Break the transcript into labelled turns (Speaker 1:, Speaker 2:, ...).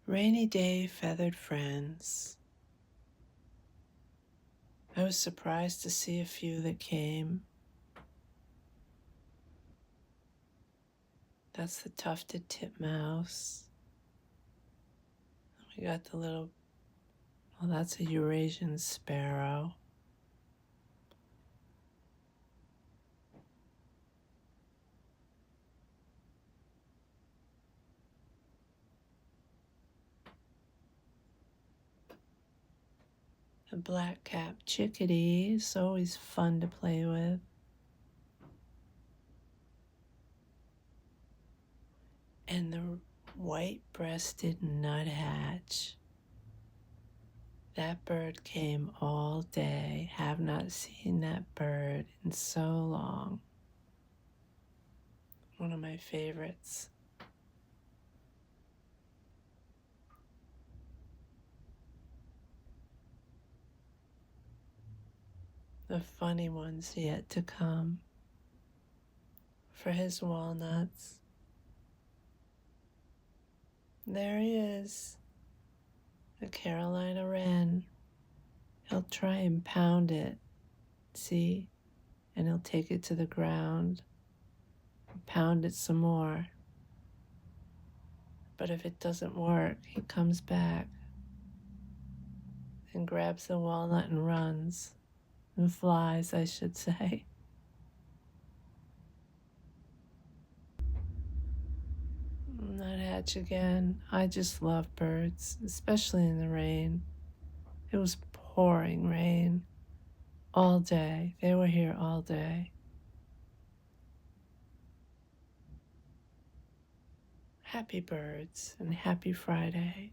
Speaker 1: Rainy day, feathered friends. I was surprised to see a few that came. That's the tufted titmouse. We got the little, well, that's a Eurasian sparrow. The black-capped chickadee is always fun to play with. And the white-breasted nuthatch. That bird came all day. Have not seen that bird in so long. One of my favorites. The funny ones yet to come. For his walnuts. There he is, a Carolina wren. He'll try and pound it, see? And he'll take it to the ground, and pound it some more. But if it doesn't work, he comes back and grabs the walnut and runs, and flies, I should say. Nuthatch again. I just love birds, especially in the rain. It was pouring rain all day. They were here all day. Happy birds and happy Friday.